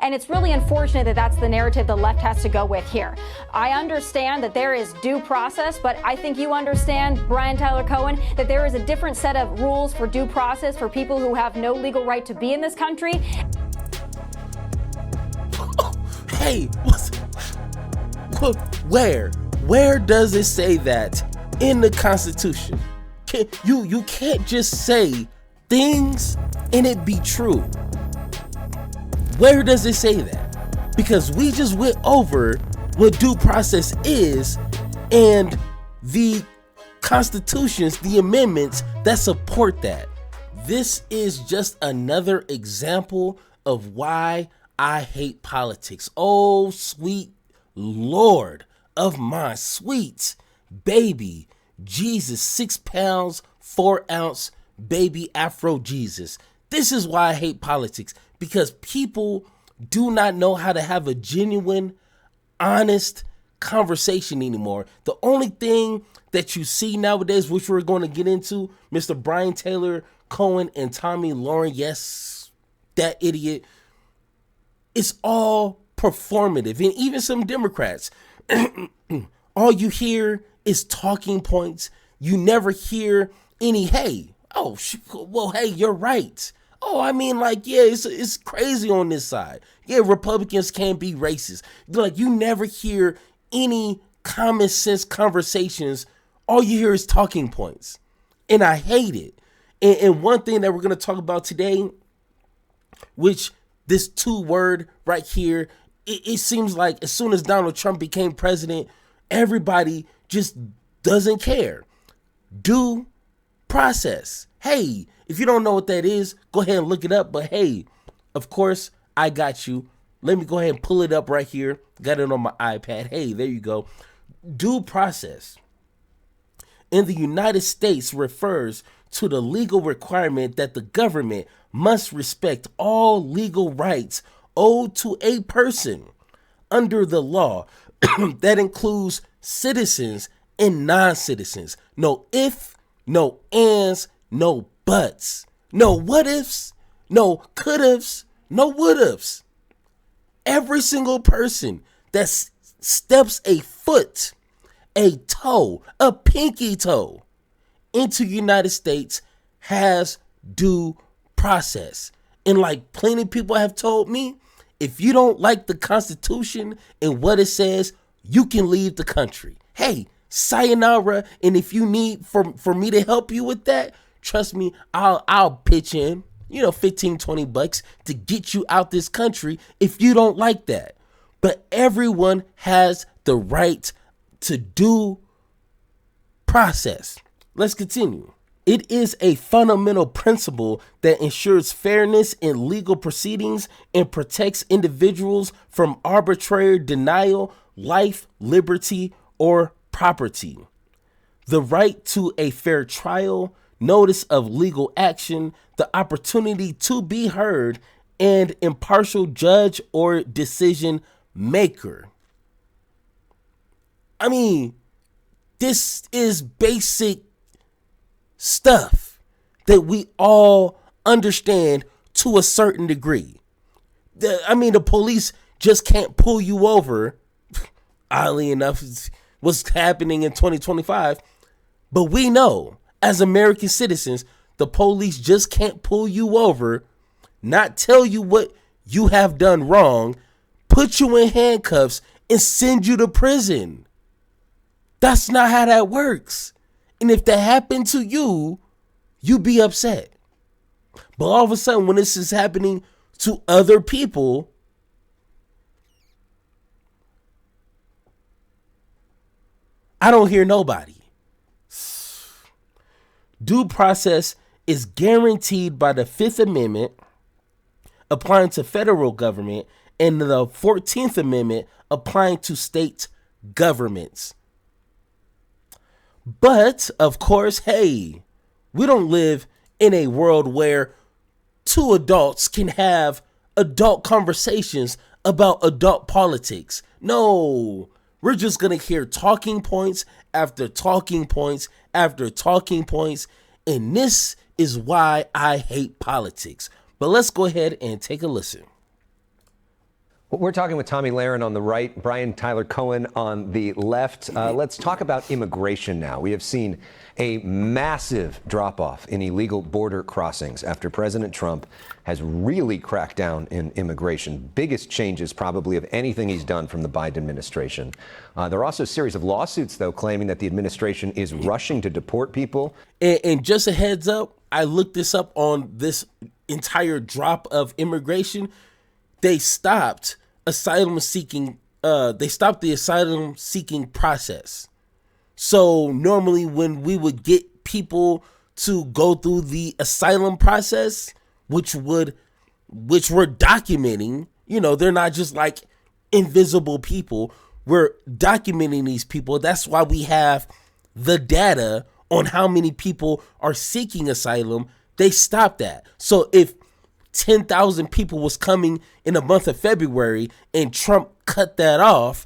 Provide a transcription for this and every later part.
And it's really unfortunate that that's the narrative the left has to go with here. I understand that there is due process, but I think you understand, Brian Tyler Cohen, that there is a different set of rules for due process for people who have no legal right to be in this country. Hey, where does it say that in the Constitution? You can't just say things and it be true. Where does it say that? Because we just went over what due process is and the constitutions, the amendments that support that. This is just another example of why I hate politics. Oh, sweet Lord of my sweet baby Jesus, 6 pounds, 4 ounce baby Afro Jesus. This is why I hate politics, because people do not know how to have a genuine, honest conversation anymore. The only thing that you see nowadays, which we're going to get into, Mr. Brian Taylor Cohen and Tomi Lahren, yes, that idiot, it's all performative. And even some Democrats, all you hear is talking points. You never hear any, hey, hey, you're right. Oh, I mean, like, yeah, it's crazy on this side. Yeah, Republicans can't be racist. Like, you never hear any common sense conversations. All you hear is talking points. And I hate it. And one thing that we're going to talk about today, which this 2-word right here, it seems like as soon as Donald Trump became president, everybody just doesn't care. Due process. Hey, if you don't know what that is, go ahead and look it up. But hey, of course, I got you. Let me go ahead and pull it up right here. Got it on my iPad. Hey, there you go. Due process in the United States refers to the legal requirement that the government must respect all legal rights owed to a person under the law. That includes citizens and non-citizens. No if, no ands, no buts, no what ifs, no could haves, no would haves. Every single person that steps a foot, a toe, a pinky toe into the United States has due process. And like plenty of people have told me, if you don't like the Constitution and what it says, you can leave the country. Hey, sayonara. And if you need for me to help you with that, trust me, I'll pitch in, $15-20 to get you out this country if you don't like that. But everyone has the right to due process. Let's continue. It is a fundamental principle that ensures fairness in legal proceedings and protects individuals from arbitrary denial, life, liberty, or property. The right to a fair trial, notice of legal action, the opportunity to be heard, and impartial judge or decision maker. I mean, this is basic stuff that we all understand to a certain degree. The police just can't pull you over. Oddly enough, it's what's happening in 2025. But we know, as American citizens, the police just can't pull you over, not tell you what you have done wrong, put you in handcuffs, and send you to prison. That's not how that works. And if that happened to you, you be upset. But all of a sudden, when this is happening to other people, I don't hear nobody. Due process is guaranteed by the 5th Amendment applying to federal government and the 14th Amendment applying to state governments. But, of course, hey, we don't live in a world where 2 adults can have adult conversations about adult politics. No, we're just going to hear talking points after talking points after talking points. And this is why I hate politics. But let's go ahead and take a listen. We're talking with Tomi Lahren on the right, Brian Tyler Cohen on the left. Let's talk about immigration now. We have seen a massive drop-off in illegal border crossings after President Trump has really cracked down in immigration. Biggest changes probably of anything he's done from the Biden administration. There are also a series of lawsuits, though, claiming that the administration is rushing to deport people. And just a heads up, I looked this up on this entire drop of immigration. They stopped the asylum seeking process. So normally when we would get people to go through the asylum process, which we're documenting, they're not just like invisible people. We're documenting these people. That's why we have the data on how many people are seeking asylum. They stopped that. So if 10,000 people was coming in the month of February and Trump cut that off,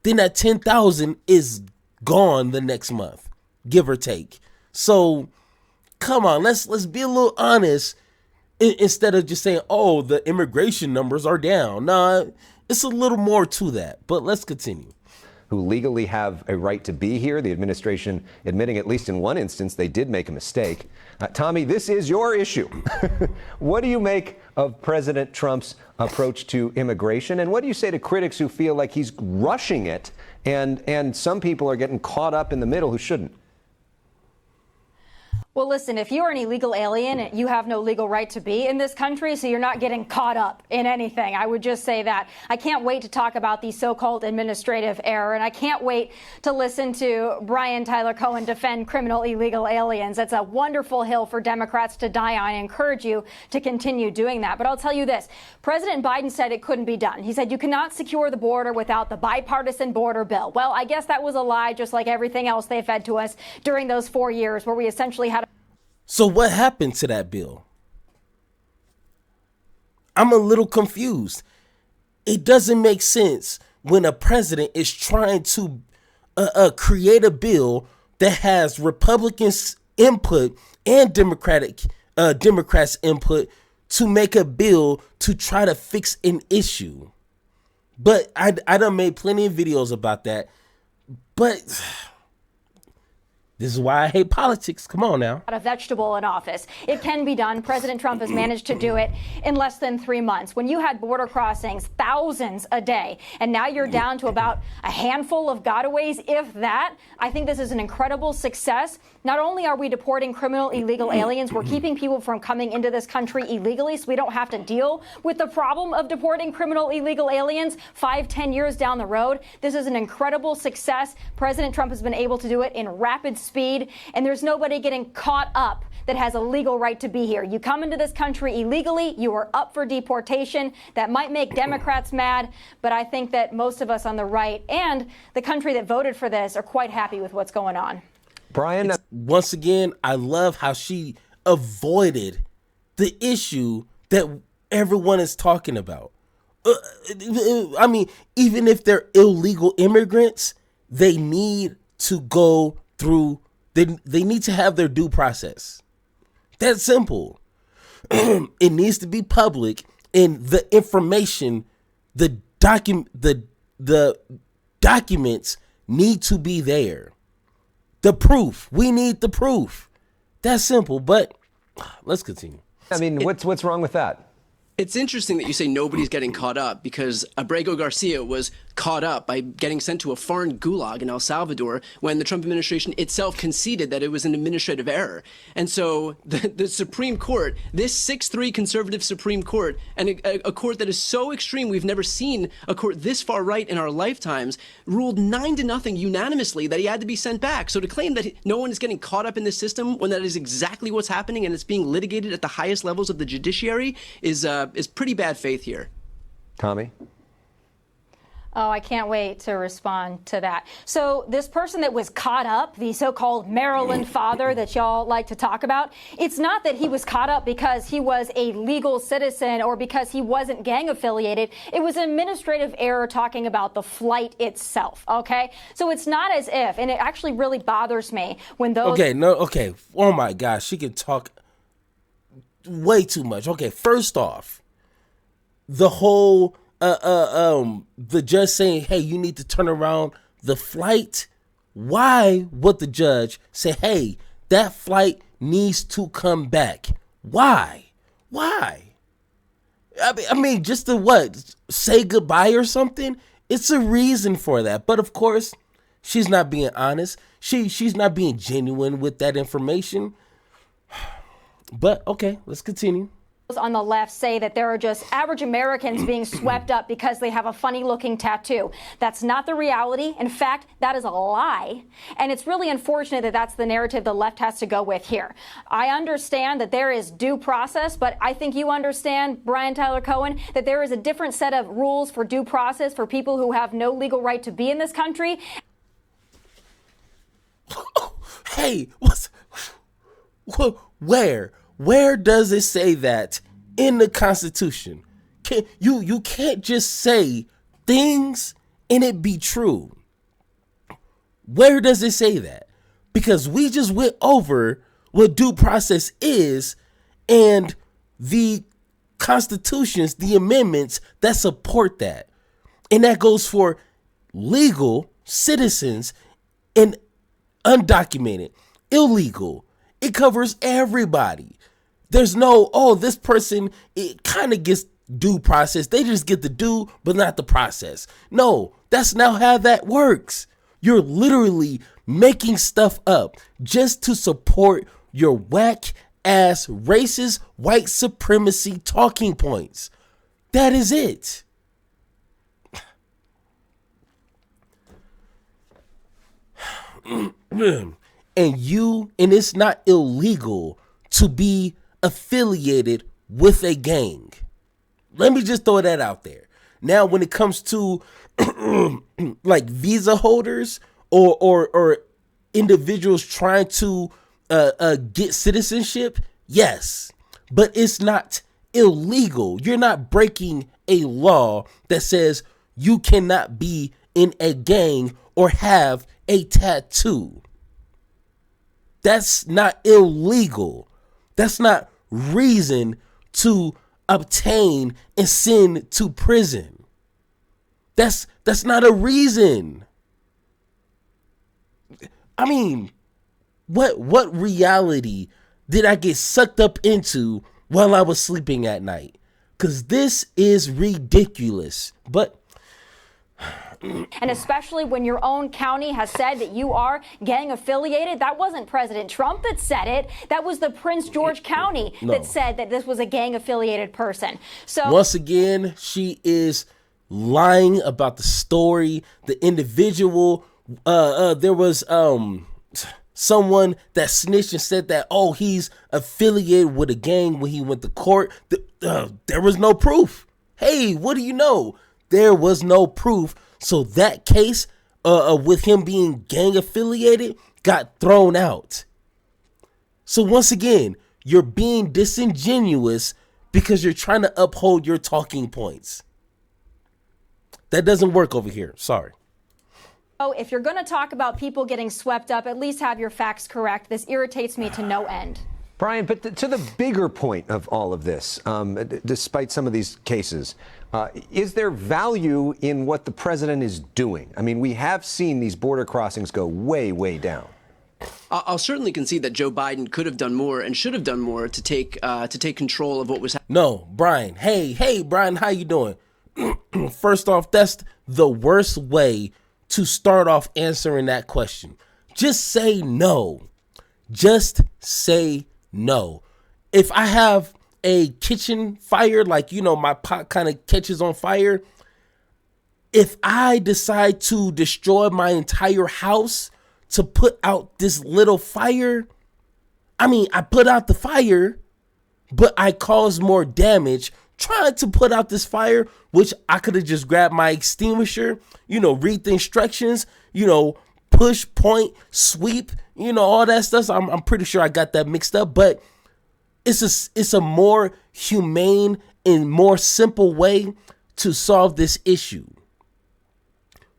then that 10,000 is gone the next month, give or take. So come on, let's be a little honest instead of just saying, oh, the immigration numbers are down. Nah, it's a little more to that, but let's continue. Who legally have a right to be here. The administration admitting, at least in one instance, they did make a mistake. Tomi, this is your issue. What do you make of President Trump's approach to immigration? And what do you say to critics who feel like he's rushing it and some people are getting caught up in the middle who shouldn't? Well, listen, if you're an illegal alien, you have no legal right to be in this country, so you're not getting caught up in anything. I would just say that. I can't wait to talk about the so-called administrative error, and I can't wait to listen to Brian Tyler Cohen defend criminal illegal aliens. That's a wonderful hill for Democrats to die on. I encourage you to continue doing that. But I'll tell you this. President Biden said it couldn't be done. He said you cannot secure the border without the bipartisan border bill. Well, I guess that was a lie, just like everything else they fed to us during those 4 years where we essentially had So what happened to that bill? I'm a little confused. It doesn't make sense when a president is trying to create a bill that has Republicans' input and Democrats' input to make a bill to try to fix an issue. But I done made plenty of videos about that. But this is why I hate politics. Come on now. A vegetable in office. It can be done. President Trump has managed to do it in less than 3 months. When you had border crossings, thousands a day, and now you're down to about a handful of gotaways, if that, I think this is an incredible success. Not only are we deporting criminal illegal aliens, we're keeping people from coming into this country illegally so we don't have to deal with the problem of deporting criminal illegal aliens 5-10 years down the road. This is an incredible success. President Trump has been able to do it in rapid speed, and there's nobody getting caught up that has a legal right to be here. You come into this country illegally, you are up for deportation. That might make Democrats mad, but I think that most of us on the right and the country that voted for this are quite happy with what's going on. Brian, once again, I love how she avoided the issue that everyone is talking about. I mean, even if they're illegal immigrants, they need to go through, they need to have their due process. That's simple. It needs to be public, and the information, the documents need to be there. The proof. We need the proof. That's simple, but let's continue. I mean, what's wrong with that? It's interesting that you say nobody's getting caught up, because Abrego Garcia was caught up by getting sent to a foreign gulag in El Salvador when the Trump administration itself conceded that it was an administrative error. And so the Supreme Court, this 6-3 conservative Supreme Court, and a court that is so extreme, we've never seen a court this far right in our lifetimes, ruled 9-0 unanimously that he had to be sent back. So to claim that no one is getting caught up in this system when that is exactly what's happening and it's being litigated at the highest levels of the judiciary is pretty bad faith here. Tomi? Oh, I can't wait to respond to that. So this person that was caught up, the so-called Maryland father that y'all like to talk about, it's not that he was caught up because he was a legal citizen or because he wasn't gang affiliated. It was an administrative error talking about the flight itself, okay? So it's not as if, and it actually really bothers me when those... Okay. Oh my gosh, she can talk way too much. Okay, first off, the whole the judge saying, hey, you need to turn around the flight, why would the judge say, hey, that flight needs to come back? Why? I mean, just to what? Say goodbye or something? It's a reason for that. But of course, she's not being honest. She's not being genuine with that information. But okay, let's continue. On the left say that there are just average Americans being swept up because they have a funny looking tattoo. That's not the reality. In fact, that is a lie. And it's really unfortunate that that's the narrative the left has to go with here. I understand that there is due process, but I think you understand, Brian Tyler Cohen, that there is a different set of rules for due process for people who have no legal right to be in this country. Hey, where does it say that in the Constitution? You can't just say things and it be true. Where does it say that? Because we just went over what due process is and the constitutions, the amendments that support that. And that goes for legal citizens and undocumented, illegal. It covers everybody. There's no, oh, this person, it kind of gets due process. They just get the due, but not the process. No, that's not how that works. You're literally making stuff up just to support your whack ass racist white supremacy talking points. That is it. And it's not illegal to be affiliated with a gang. Let me just throw that out there. Now, when it comes to like visa holders or individuals trying to get citizenship, yes, but it's not illegal. You're not breaking a law that says you cannot be in a gang or have a tattoo. That's not illegal. That's not reason to obtain and send to prison. That's not a reason. I mean, what reality did I get sucked up into while I was sleeping at night? Because this is ridiculous. But and especially when your own county has said that you are gang affiliated. That wasn't President Trump that said it. That was the Prince George County that said that this was a gang affiliated person. So once again, she is lying about the story. The individual, there was someone that snitched and said that, oh, he's affiliated with a gang when he went to court. There was no proof. Hey, what do you know? There was no proof. So that case with him being gang affiliated got thrown out. So once again, you're being disingenuous because you're trying to uphold your talking points. That doesn't work over here. Sorry. Oh, if you're going to talk about people getting swept up, at least have your facts correct. This irritates me to no end. Brian, but to the bigger point of all of this, despite some of these cases, is there value in what the president is doing? I mean, we have seen these border crossings go way, way down. I'll certainly concede that Joe Biden could have done more and should have done more to take control of what was happening. No, Brian. Hey, Brian, how you doing? First off, that's the worst way to start off answering that question. Just say no. Just say no. If I have a kitchen fire, like, you know, my pot kind of catches on fire, if I decide to destroy my entire house to put out this little fire, I mean, I put out the fire, but I caused more damage trying to put out this fire, which I could have just grabbed my extinguisher, you know, read the instructions, you know, push, point, sweep, you know, all that stuff. So I'm pretty sure I got that mixed up, but it's a more humane and more simple way to solve this issue.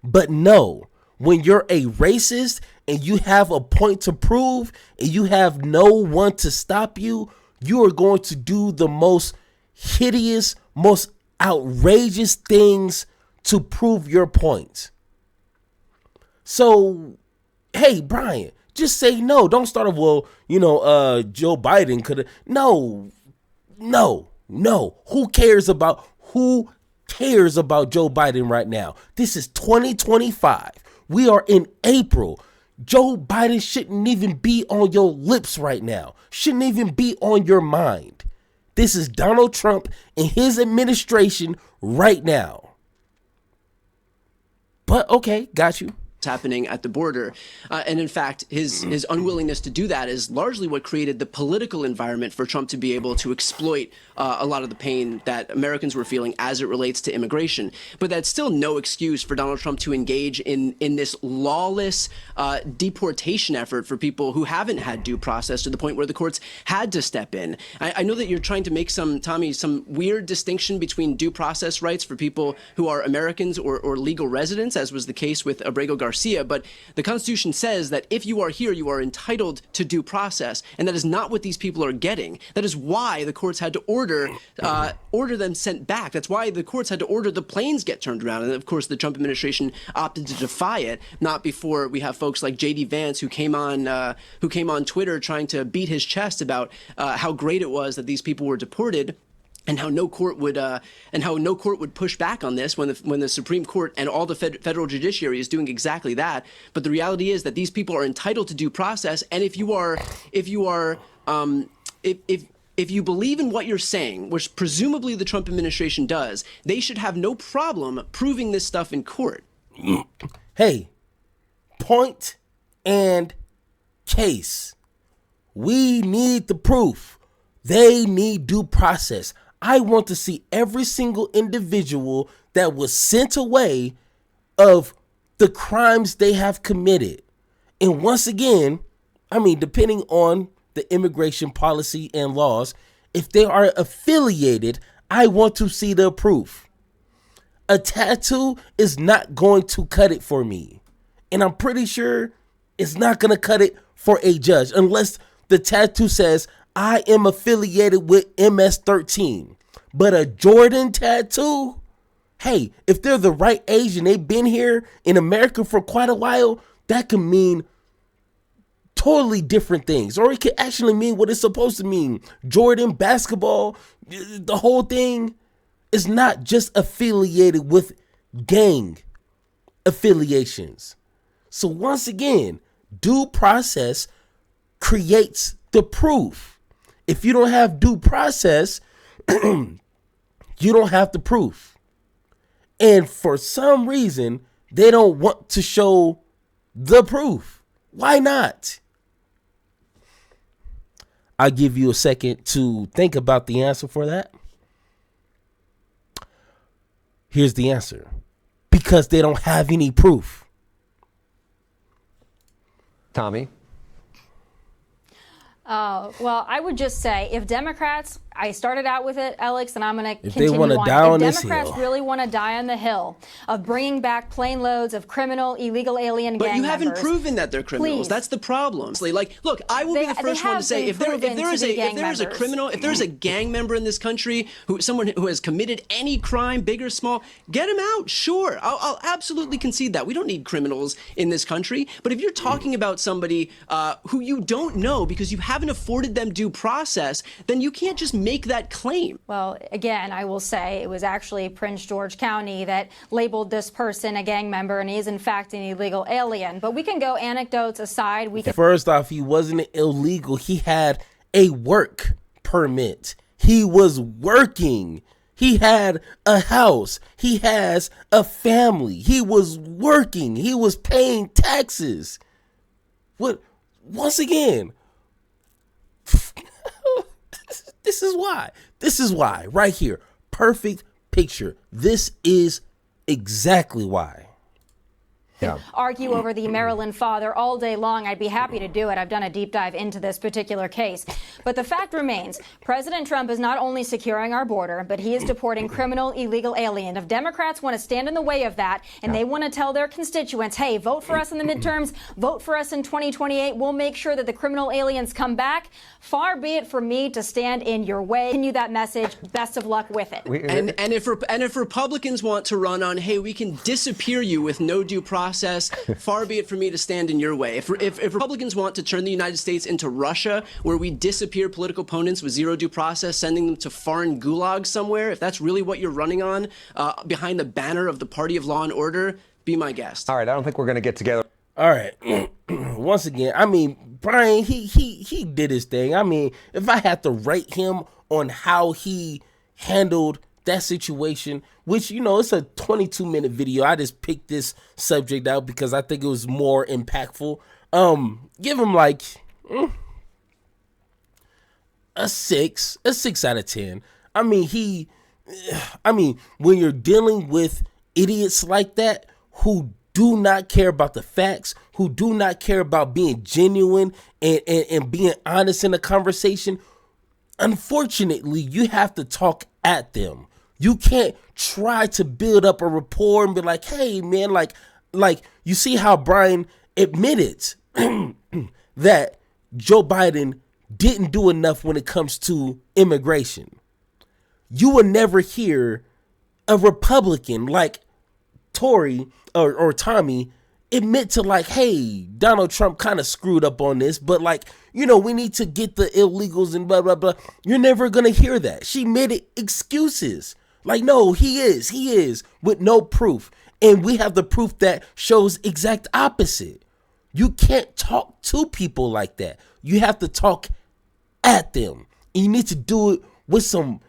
But no, when you're a racist and you have a point to prove and you have no one to stop you, you are going to do the most hideous, most outrageous things to prove your point. So, hey, Brian, just say no. Don't start off, well, Joe Biden could have. No. Who cares about Joe Biden right now? This is 2025. We are in April. Joe Biden shouldn't even be on your lips right now. Shouldn't even be on your mind. This is Donald Trump and his administration right now. But okay, got you. Happening at the border. And in fact, his unwillingness to do that is largely what created the political environment for Trump to be able to exploit a lot of the pain that Americans were feeling as it relates to immigration. But that's still no excuse for Donald Trump to engage in this lawless deportation effort for people who haven't had due process to the point where the courts had to step in. I know that you're trying to make some weird distinction between due process rights for people who are Americans or legal residents, as was the case with Abrego Garcia, but the Constitution says that if you are here, you are entitled to due process, and that is not what these people are getting. That is why the courts had to order them sent back. That's why the courts had to order the planes get turned around, and of course the Trump administration opted to defy it. Not before we have folks like J.D. Vance who came on Twitter trying to beat his chest about how great it was that these people were deported. And how no court would push back on this when the Supreme Court and all the federal judiciary is doing exactly that. But the reality is that these people are entitled to due process, and if you believe in what you're saying, which presumably the Trump administration does, they should have no problem proving this stuff in court. Hey, point and case. We need the proof. They need due process. I want to see every single individual that was sent away of the crimes they have committed. And once again, depending on the immigration policy and laws, if they are affiliated, I want to see the proof. A tattoo is not going to cut it for me. And I'm pretty sure it's not going to cut it for a judge unless the tattoo says, I am affiliated with MS-13, but a Jordan tattoo, hey, if they're the right age and they've been here in America for quite a while, that can mean totally different things. Or it could actually mean what it's supposed to mean. Jordan, basketball, the whole thing is not just affiliated with gang affiliations. So once again, due process creates the proof. If you don't have due process, you don't have the proof. And for some reason, they don't want to show the proof. Why not? I'll give you a second to think about the answer for that. Here's the answer. Because they don't have any proof. Tomi? Well, I would just say if Democrats, I started out with it, Alex, and I'm going to continue they want to on. die on If this Democrats hill. really want to die on the hill of bringing back plane loads of criminal, illegal alien But gang you haven't members, proven that they're criminals. please. That's the problem. Like, look, I will be the first one to have say been if there proven is to be gang a members. criminal, if there's a gang member in this country someone who has committed any crime, big or small, get him out. Sure, I'll absolutely concede that. We don't need criminals in this country. But if you're talking about somebody who you don't know because you haven't afforded them due process, then you can't just make that claim. Well, again, I will say it was actually Prince George County that labeled this person a gang member, and he is in fact an illegal alien. But we can go anecdotes aside. First off, he wasn't illegal. He had a work permit. He was working. He had a house. He has a family. He was working. He was paying taxes. What? Once again, this is why. This is why. Right here. Perfect picture. This is exactly why. argue over the Maryland father all day long. I'd be happy to do it. I've done a deep dive into this particular case. But the fact remains, President Trump is not only securing our border, but he is deporting criminal illegal aliens. If Democrats want to stand in the way of that and they want to tell their constituents, hey, vote for us in the midterms, vote for us in 2028, we'll make sure that the criminal aliens come back. Far be it for me to stand in your way. Continue that message. Best of luck with it. And if Republicans want to run on, hey, we can disappear you with no due process, far be it for me to stand in your way. If Republicans want to turn the United States into Russia, where we disappear political opponents with zero due process, sending them to foreign gulags somewhere, if that's really what you're running on behind the banner of the Party of Law and Order, be my guest. All right, I don't think we're going to get together. All right. Once again, I mean, Brian, he did his thing. I mean, if I had to rate him on how he handled that situation, which, you know, it's a 22-minute video. I just picked this subject out because I think it was more impactful. Give him like a 6 out of 10. I mean, when you're dealing with idiots like that who do not care about the facts, who do not care about being genuine and being honest in a conversation, unfortunately, you have to talk at them. You can't try to build up a rapport and be like, hey, man, like you see how Brian admitted that Joe Biden didn't do enough when it comes to immigration. You will never hear a Republican like Tory or Tomi admit to like, hey, Donald Trump kind of screwed up on this, but like, you know, we need to get the illegals and blah, blah, blah. You're never going to hear that. She made it excuses. Like, no, he is with no proof. And we have the proof that shows exact opposite. You can't talk to people like that. You have to talk at them. And you need to do it with some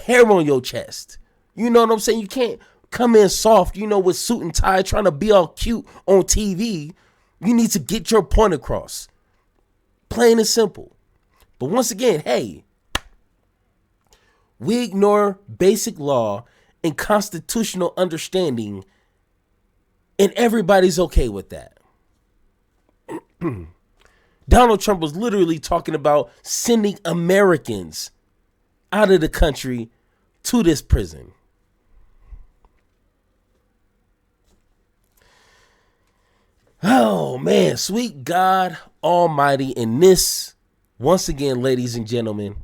hair on your chest. You know what I'm saying? You can't come in soft, you know, with suit and tie, trying to be all cute on TV. You need to get your point across. Plain and simple. But once again, hey, we ignore basic law and constitutional understanding, and everybody's okay with that. Donald Trump was literally talking about sending Americans out of the country to this prison. Oh, man, sweet God Almighty. And this, once again, ladies and gentlemen,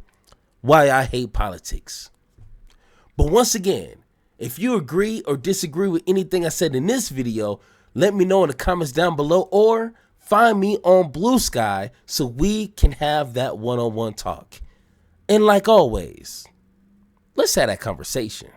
why I hate politics. But once again, if you agree or disagree with anything I said in this video, let me know in the comments down below, or find me on Blue Sky so we can have that one-on-one talk. And like always, let's have that conversation.